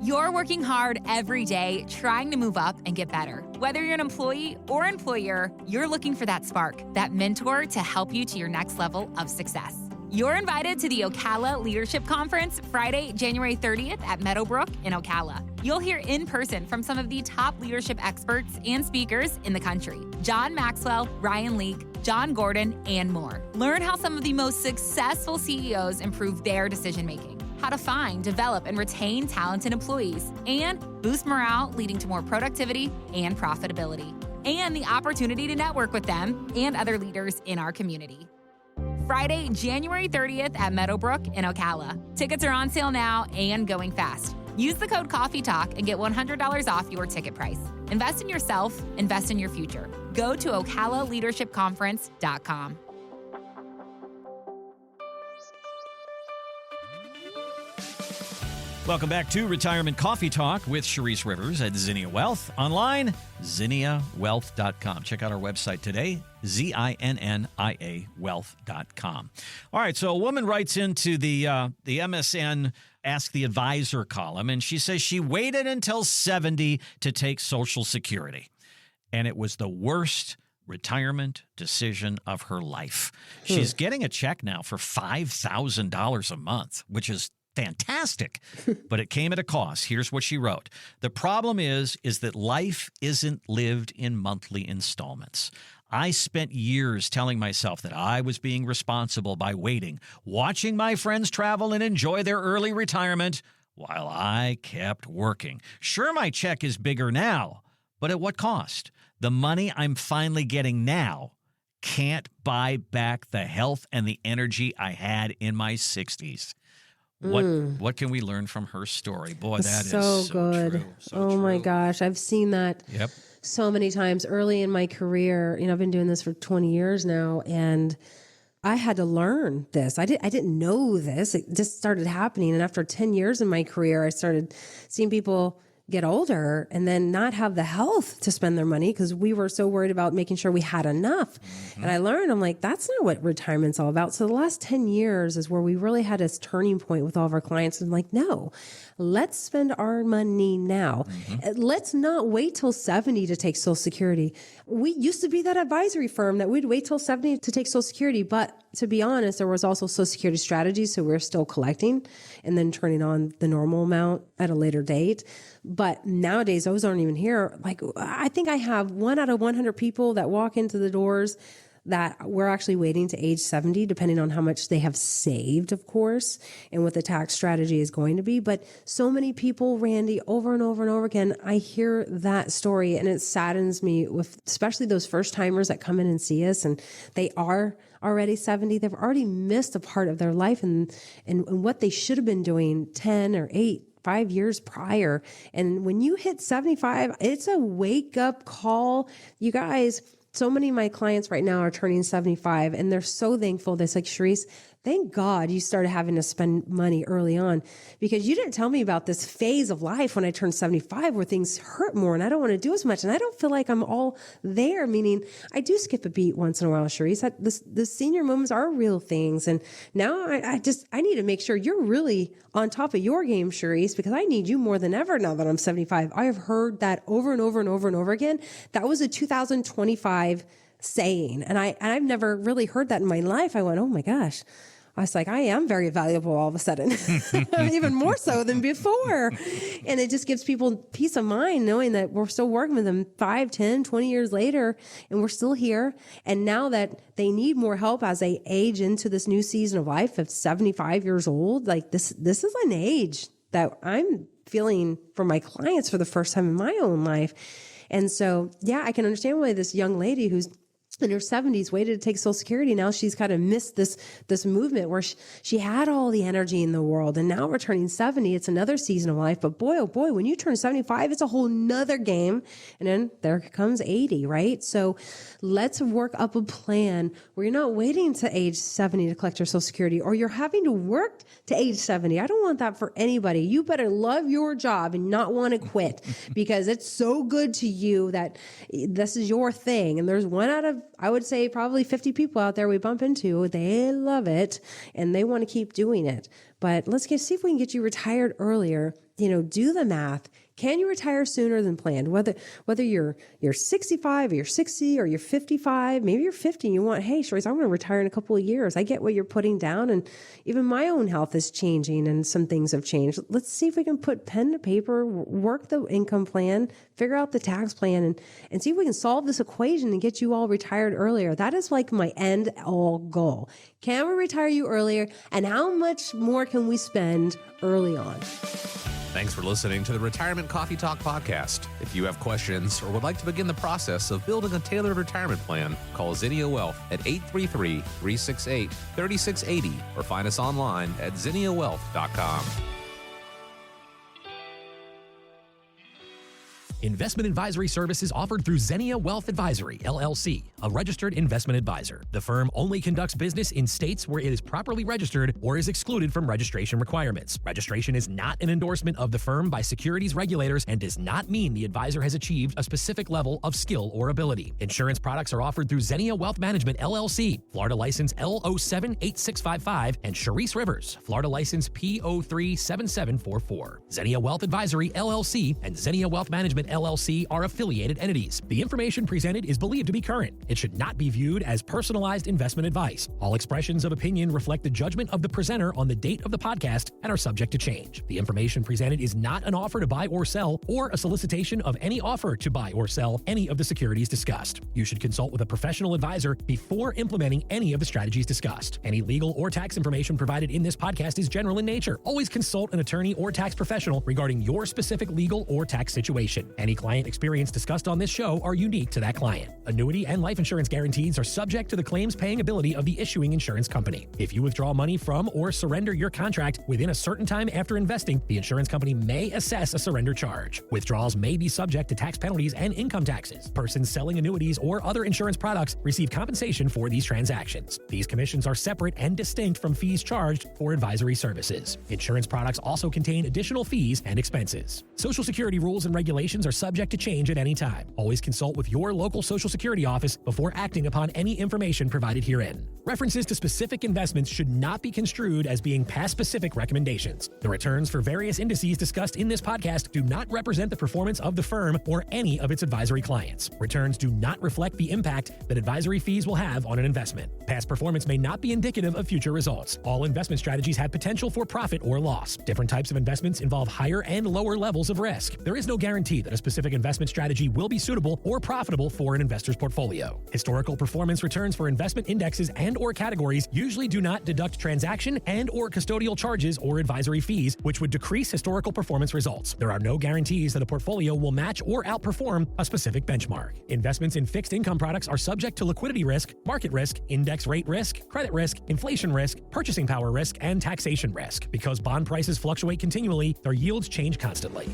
You're working hard every day trying to move up and get better. Whether you're an employee or employer, you're looking for that spark, that mentor to help you to your next level of success. You're invited to the Ocala Leadership Conference Friday, January 30th at Meadowbrook in Ocala. You'll hear in person from some of the top leadership experts and speakers in the country. John Maxwell, Ryan Leake, John Gordon, and more. Learn how some of the most successful CEOs improve their decision-making, how to find, develop, and retain talented employees, and boost morale, leading to more productivity and profitability, and the opportunity to network with them and other leaders in our community. Friday, January 30th at Meadowbrook in Ocala. Tickets are on sale now and going fast. Use the code COFFEETALK and get $100 off your ticket price. Invest in yourself, invest in your future. Go to OcalaLeadershipConference.com. Welcome back to Retirement Coffee Talk with Sharice Rivers at Zinnia Wealth. Online, ZinniaWealth.com. Check out our website today, ZINNIA Wealth.com. All right, so a woman writes into the MSN Ask the Advisor column, and she says she waited until 70 to take Social Security, and it was the worst retirement decision of her life. She's getting a check now for $5,000 a month, which is fantastic, but it came at a cost. Here's what she wrote. The problem is that life isn't lived in monthly installments. I spent years telling myself that I was being responsible by waiting, watching my friends travel and enjoy their early retirement while I kept working. Sure, my check is bigger now, but at what cost? The money I'm finally getting now can't buy back the health and the energy I had in my 60s. What can we learn from her story? Boy, that is so good. True. So my true. gosh. I've seen that so many times early in my career. You know, I've been doing this for 20 years now, and I had to learn this. I didn't know this. It just started happening. And after 10 years in my career, I started seeing people get older and then not have the health to spend their money because we were so worried about making sure we had enough. Mm-hmm. And I learned, I'm like, that's not what retirement's all about. So the last 10 years is where we really had this turning point with all of our clients. And I'm like, no, let's spend our money now. Mm-hmm. Let's not wait till 70 to take Social Security. We used to be that advisory firm that we'd wait till 70 to take Social Security. But to be honest, there was also Social Security strategies. So we're still collecting and then turning on the normal amount at a later date. But nowadays, those aren't even here. Like, I think I have 1 out of 100 people that walk into the doors that we're actually waiting to age 70, depending on how much they have saved, of course, and what the tax strategy is going to be. But so many people, Randy, over and over and over again, I hear that story, and it saddens me with especially those first timers that come in and see us, and they are already 70. They've already missed a part of their life and what they should have been doing 10 or 5 years prior. And when you hit 75, it's a wake up call. You guys, so many of my clients right now are turning 75 and they're so thankful. They're like, Sharice, thank God you started having to spend money early on because you didn't tell me about this phase of life when I turned 75 where things hurt more and I don't want to do as much. And I don't feel like I'm all there, meaning I do skip a beat once in a while, Sharice. The senior moments are real things. And now I need to make sure you're really on top of your game, Sharice, because I need you more than ever now that I'm 75. I have heard that over and over and over and over again. That was a 2025 saying. And I've never really heard that in my life. I went, oh my gosh. I was like, I am very valuable all of a sudden, even more so than before. And it just gives people peace of mind knowing that we're still working with them 5, 10, 20 years later, and we're still here. And now that they need more help as they age into this new season of life of 75 years old, like this is an age that I'm feeling for my clients for the first time in my own life. And so, yeah, I can understand why this young lady who's in her 70s waited to take Social Security. Now she's kind of missed this movement where she had all the energy in the world. And now we're turning 70. It's another season of life. But boy, oh boy, when you turn 75, it's a whole nother game. And then there comes 80, right? So let's work up a plan where you're not waiting to age 70 to collect your Social Security, or you're having to work to age 70. I don't want that for anybody. You better love your job and not want to quit because it's so good to you that this is your thing. And there's 1 out of, I would say, probably 50 people out there we bump into. They love it and they want to keep doing it. But let's see if we can get you retired earlier do the math. Can you retire sooner than planned? Whether you're 65 or you're 60 or you're 55, maybe you're 50 and you want, hey, Sharice, I want to retire in a couple of years. I get what you're putting down, and even my own health is changing and some things have changed. Let's see if we can put pen to paper, work the income plan, figure out the tax plan, and see if we can solve this equation and get you all retired earlier. That is like my end all goal. Can we retire you earlier? And how much more can we spend early on? Thanks for listening to the Retirement Coffee Talk podcast. If you have questions or would like to begin the process of building a tailored retirement plan, call Zinnia Wealth at 833-368-3680 or find us online at zinniawealth.com. Investment advisory services offered through Zinnia Wealth Advisory, LLC, a registered investment advisor. The firm only conducts business in states where it is properly registered or is excluded from registration requirements. Registration is not an endorsement of the firm by securities regulators and does not mean the advisor has achieved a specific level of skill or ability. Insurance products are offered through Zinnia Wealth Management, LLC, Florida license L078655, and Sharice Rivers, Florida license P037744. Zinnia Wealth Advisory, LLC, and Zinnia Wealth Management, LLC are affiliated entities. The information presented is believed to be current. It should not be viewed as personalized investment advice. All expressions of opinion reflect the judgment of the presenter on the date of the podcast and are subject to change. The information presented is not an offer to buy or sell or a solicitation of any offer to buy or sell any of the securities discussed. You should consult with a professional advisor before implementing any of the strategies discussed. Any legal or tax information provided in this podcast is general in nature. Always consult an attorney or tax professional regarding your specific legal or tax situation. Any client experience discussed on this show are unique to that client. Annuity and life insurance guarantees are subject to the claims paying ability of the issuing insurance company. If you withdraw money from or surrender your contract within a certain time after investing, the insurance company may assess a surrender charge. Withdrawals may be subject to tax penalties and income taxes. Persons selling annuities or other insurance products receive compensation for these transactions. These commissions are separate and distinct from fees charged for advisory services. Insurance products also contain additional fees and expenses. Social Security rules and regulations are subject to change at any time. Always consult with your local Social Security office before acting upon any information provided herein. References to specific investments should not be construed as being past specific recommendations. The returns for various indices discussed in this podcast do not represent the performance of the firm or any of its advisory clients. Returns do not reflect the impact that advisory fees will have on an investment. Past performance may not be indicative of future results. All investment strategies have potential for profit or loss. Different types of investments involve higher and lower levels of risk. There is no guarantee that a specific investment strategy will be suitable or profitable for an investor's portfolio. Historical performance returns for investment indexes and or categories usually do not deduct transaction and or custodial charges or advisory fees, which would decrease historical performance results. There are no guarantees that a portfolio will match or outperform a specific benchmark. Investments in fixed income products are subject to liquidity risk, market risk, index rate risk, credit risk, inflation risk, purchasing power risk, and taxation risk. Because bond prices fluctuate continually, their yields change constantly.